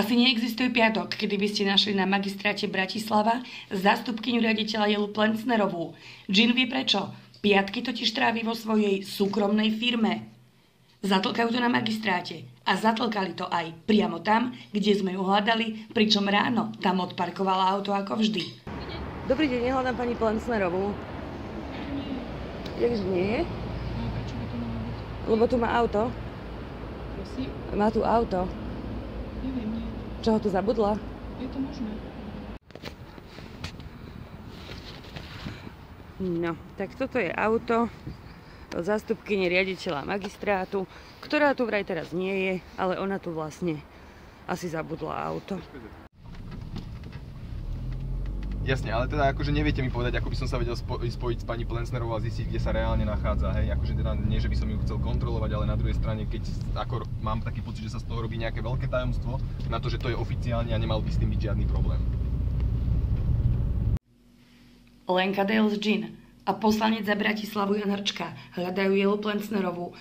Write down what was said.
Asi neexistuje piatok, kedy by ste našli na magistráte Bratislava zástupkyňu riaditeľa Jelu Plencnerovú. Jean vie prečo. Piatky totiž trávi vo svojej súkromnej firme. Zatlkajú to na magistráte a zatlkali to aj priamo tam, kde sme ju hľadali, pričom ráno tam odparkovala auto ako vždy. Dobrý deň, nehľadám pani Plencnerovú. Jakže nie je? No, prečo by to malo byť? Lebo tu má auto. Prosím? Má tu auto. Neviem, nie. Čo ho tu zabudla? Je to možné. No, tak toto je auto zástupkyne riaditeľa magistrátu, ktorá tu vraj teraz nie je, ale ona tu vlastne asi zabudla auto. Jasne, ale teda akože neviete mi povedať, ako by som sa vedel spojiť s pani Plencnerovou a zistiť, kde sa reálne nachádza, hej? Akože teda nie, že by som ju chcel kontrolovať, ale na druhej strane, keď ako mám taký pocit, že sa z toho robí nejaké veľké tajomstvo, na to, že to je oficiálne a nemal by s tým byť žiadny problém. Lenka Dales Jean a poslanec za Bratislavu Jan Hrčka hľadajú Jelu Plencnerovú.